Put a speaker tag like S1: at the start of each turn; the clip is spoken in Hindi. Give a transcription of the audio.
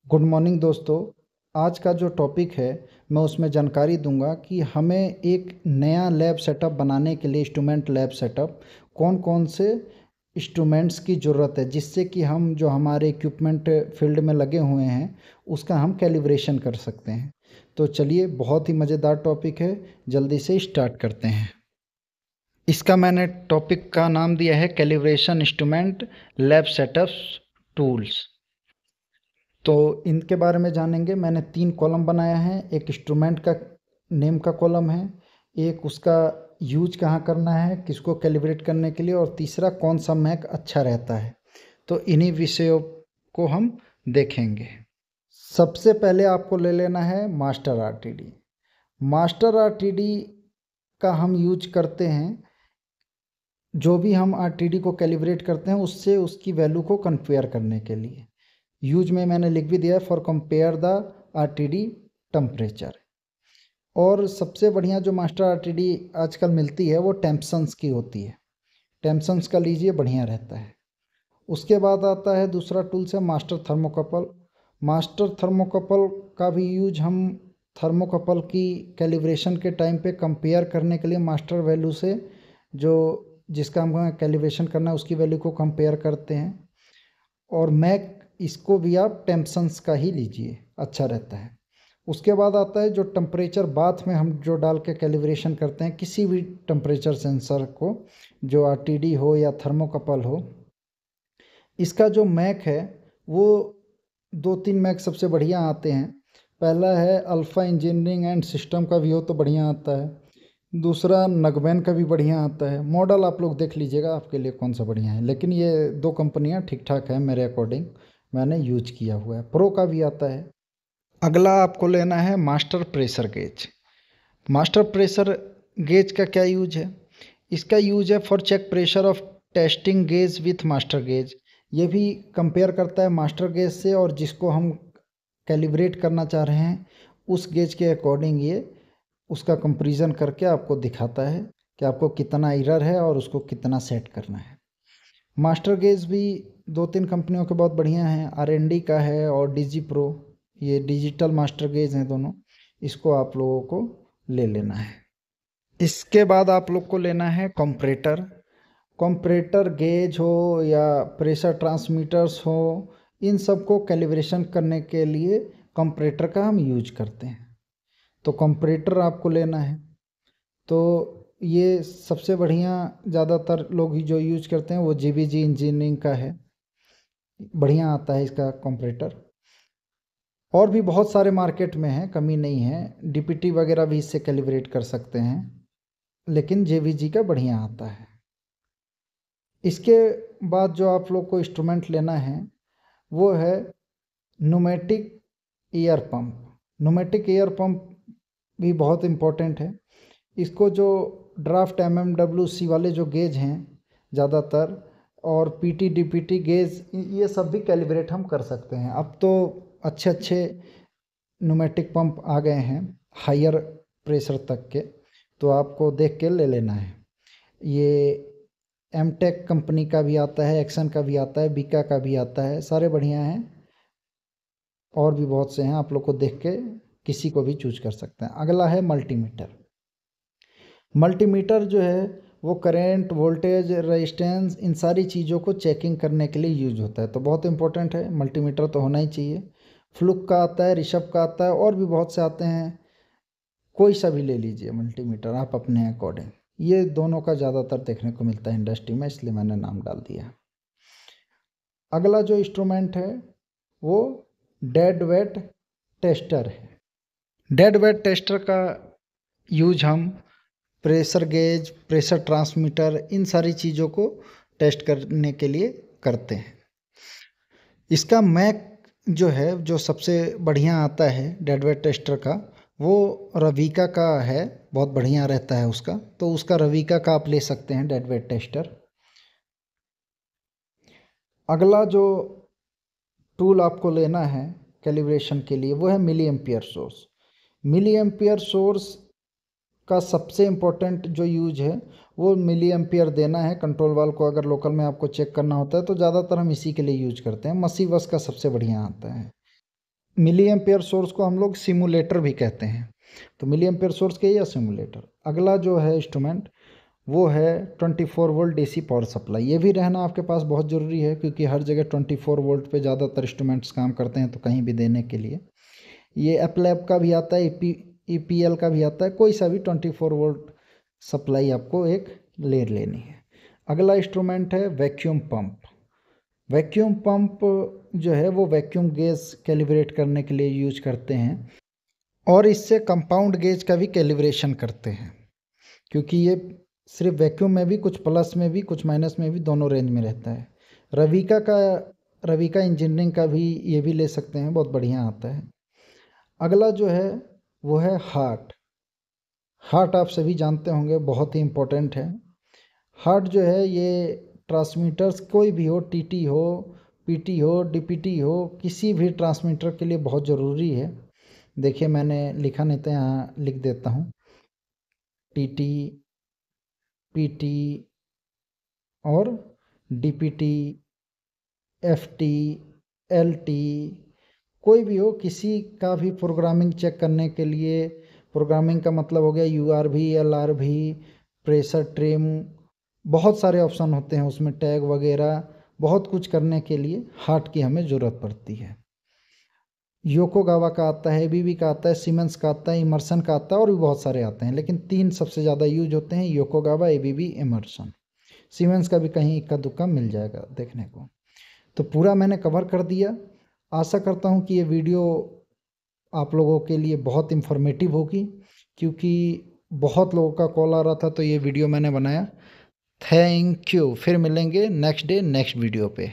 S1: गुड मॉर्निंग दोस्तों। आज का जो टॉपिक है मैं उसमें जानकारी दूंगा कि हमें एक नया लैब सेटअप बनाने के लिए इंस्ट्रूमेंट लैब सेटअप कौन कौन से इंस्ट्रूमेंट्स की ज़रूरत है, जिससे कि हम जो हमारे इक्विपमेंट फील्ड में लगे हुए हैं उसका हम कैलिब्रेशन कर सकते हैं। तो चलिए, बहुत ही मज़ेदार टॉपिक है, जल्दी से स्टार्ट करते हैं। इसका मैंने टॉपिक का नाम दिया है calibration instrument lab setups tools. तो इनके बारे में जानेंगे। मैंने 3 कॉलम बनाया है। एक इंस्ट्रूमेंट का नेम का कॉलम है, एक उसका यूज कहाँ करना है, किसको कैलिब्रेट करने के लिए, और तीसरा कौन सा मैक अच्छा रहता है। तो इन्हीं विषयों को हम देखेंगे। सबसे पहले आपको ले लेना है मास्टर आरटीडी। मास्टर आरटीडी का हम यूज करते हैं, जो भी हम आरटीडी को कैलिब्रेट करते हैं उससे उसकी वैल्यू को कंपेयर करने के लिए। यूज में मैंने लिख भी दिया है, for compare the RTD temperature. और सबसे बढ़िया जो मास्टर आरटीडी आजकल मिलती है वो टेम्पसन्स की होती है। टेम्पसन्स का लीजिए, बढ़िया रहता है। उसके बाद आता है दूसरा टूल्स है मास्टर थर्मोकपल। मास्टर थर्मोकपल का भी यूज हम थर्मोकपल की कैलिब्रेशन के टाइम पे कंपेयर करने के लिए मास्टर वैल्यू से जो जिसका हमें कैलिब्रेशन करना है उसकी वैल्यू को कंपेयर करते हैं। और मैक इसको भी आप टेम्पसन्स का ही लीजिए, अच्छा रहता है। उसके बाद आता है जो टेम्परेचर बाथ में हम जो डाल के कैलिब्रेशन करते हैं किसी भी टेम्परेचर सेंसर को, जो आरटीडी हो या थर्मोकपल हो। इसका जो मैक है वो 2-3 मैक सबसे बढ़िया आते हैं। पहला है अल्फ़ा इंजीनियरिंग एंड सिस्टम का भी हो तो बढ़िया आता है। दूसरा नगमैन का भी बढ़िया आता है। मॉडल आप लोग देख लीजिएगा आपके लिए कौन सा बढ़िया है, लेकिन ये 2 कंपनियां ठीक ठाक है मेरे अकॉर्डिंग, मैंने यूज किया हुआ है। प्रो का भी आता है। अगला आपको लेना है master pressure gauge. Master pressure gauge का क्या यूज है? इसका यूज है for check pressure of testing gauge with master gauge. ये भी कंपेयर करता है मास्टर गेज से, और जिसको हम कैलिब्रेट करना चाह रहे हैं उस गेज के अकॉर्डिंग ये उसका कंपैरिजन करके आपको दिखाता है कि आपको कितना एरर है और उसको कितना सेट करना है। मास्टर गेज भी 2-3 कंपनियों के बहुत बढ़िया हैं। आरएनडी का है और डीजी प्रो, ये डिजिटल मास्टर गेज हैं दोनों। इसको आप लोगों को ले लेना है। इसके बाद आप लोग को लेना है कंपरेटर। कंपरेटर गेज हो या प्रेशर ट्रांसमीटर्स हो, इन सब को कैलिब्रेशन करने के लिए कंपरेटर का हम यूज करते हैं। तो कंपरेटर आपको लेना है। तो ये सबसे बढ़िया ज़्यादातर लोग जो यूज करते हैं वो जीवीजी इंजीनियरिंग का है, बढ़िया आता है इसका कंपरेटर। और भी बहुत सारे मार्केट में हैं, कमी नहीं है। डीपीटी वगैरह भी इससे कैलिब्रेट कर सकते हैं, लेकिन जेवीजी का बढ़िया आता है। इसके बाद जो आप लोग को इंस्ट्रूमेंट लेना है वो है pneumatic air pump. Pneumatic air pump भी बहुत इम्पोर्टेंट है। इसको जो ड्राफ्ट एमएमडब्ल्यूसी वाले जो गेज हैं ज़्यादातर, और पीटी डीपीटी गेज, ये सब भी कैलिब्रेट हम कर सकते हैं। अब तो अच्छे अच्छे न्यूमेटिक पंप आ गए हैं हायर प्रेशर तक के, तो आपको देख के ले लेना है। ये एमटेक कंपनी का भी आता है, एक्सन का भी आता है, बीका का भी आता है, सारे बढ़िया हैं। और भी बहुत से हैं, आप लोग को देख के किसी को भी चूज कर सकते हैं। अगला है मल्टीमीटर। मल्टीमीटर जो है वो करंट, वोल्टेज, रेजिस्टेंस, इन सारी चीज़ों को चेकिंग करने के लिए यूज होता है। तो बहुत इंपॉर्टेंट है, मल्टीमीटर तो होना ही चाहिए। फ्लुक का आता है, ऋषभ का आता है, और भी बहुत से आते हैं। कोई सा भी ले लीजिए मल्टीमीटर आप अपने अकॉर्डिंग। ये दोनों का ज़्यादातर देखने को मिलता है इंडस्ट्री में, इसलिए मैंने नाम डाल दिया। अगला जो इंस्ट्रूमेंट है वो डेड वेट टेस्टर है। डेड वेट टेस्टर का यूज हम प्रेशर गेज, प्रेशर ट्रांसमीटर, इन सारी चीज़ों को टेस्ट करने के लिए करते हैं। इसका मैक जो है, जो सबसे बढ़िया आता है डेड वेट टेस्टर का, वो रवीका का है, बहुत बढ़िया रहता है उसका। तो उसका रवीका का आप ले सकते हैं डेड वेट टेस्टर। अगला जो टूल आपको लेना है कैलिब्रेशन के लिए वो है milliampere source. Milliampere source का सबसे इम्पोर्टेंट जो यूज है वो मिली एम्पियर देना है। कंट्रोल वाल को अगर लोकल में आपको चेक करना होता है तो ज़्यादातर हम इसी के लिए यूज करते हैं। मसीबस का सबसे बढ़िया आता है। मिली एम्पेयर सोर्स को हम लोग सिमुलेटर भी कहते हैं। तो मिली एम्पेयर सोर्स के या सिमुलेटर। अगला जो है इंस्ट्रूमेंट वो है 24 वोल्ट डीसी पावर सप्लाई। ये भी रहना आपके पास बहुत ज़रूरी है, क्योंकि हर जगह 24 वोल्ट पे ज़्यादातर इंस्ट्रूमेंट्स काम करते हैं, तो कहीं भी देने के लिए ये एप्लैब का भी आता है, ईपीएल का भी आता है, कोई सा भी 24 वोल्ट सप्लाई आपको एक ले लेनी है। अगला इंस्ट्रूमेंट है वैक्यूम पंप। वैक्यूम पंप जो है वो वैक्यूम गेज कैलिब्रेट करने के लिए यूज करते हैं, और इससे कंपाउंड गेज का भी कैलिब्रेशन करते हैं, क्योंकि ये सिर्फ वैक्यूम में भी कुछ प्लस में भी कुछ माइनस में भी दोनों रेंज में रहता है। रविका इंजीनियरिंग का भी ये भी ले सकते हैं, बहुत बढ़िया आता है। अगला जो है वो है हार्ट। हार्ट आप सभी जानते होंगे, बहुत ही इम्पोर्टेंट है। हार्ट जो है ये ट्रांसमीटर्स कोई भी हो, टीटी हो, पीटी हो, डीपीटी हो, किसी भी ट्रांसमीटर के लिए बहुत ज़रूरी है। देखिए मैंने लिखा नहीं था, यहाँ लिख देता हूँ। टीटी, पीटी और डीपीटी, एफटी, एलटी, कोई भी हो, किसी का भी प्रोग्रामिंग चेक करने के लिए, प्रोग्रामिंग का मतलब हो गया यूआरवी, एलआरवी, प्रेशर ट्रिम, बहुत सारे ऑप्शन होते हैं उसमें, टैग वगैरह, बहुत कुछ करने के लिए हार्ट की हमें ज़रूरत पड़ती है। योकोगावा का आता है, एबीबी का आता है, सीमेंस का आता है, इमर्सन का आता है, और भी बहुत सारे आते हैं, लेकिन 3 सबसे ज़्यादा यूज होते हैं, योकोगावा, एबीबी, इमर्सन। सीमेंस का भी कहीं इक्का दुक्का मिल जाएगा देखने को। तो पूरा मैंने कवर कर दिया। आशा करता हूँ कि ये वीडियो आप लोगों के लिए बहुत इन्फॉर्मेटिव होगी, क्योंकि बहुत लोगों का कॉल आ रहा था, तो ये वीडियो मैंने बनाया। Thank you. फिर मिलेंगे नेक्स्ट डे नेक्स्ट वीडियो पे।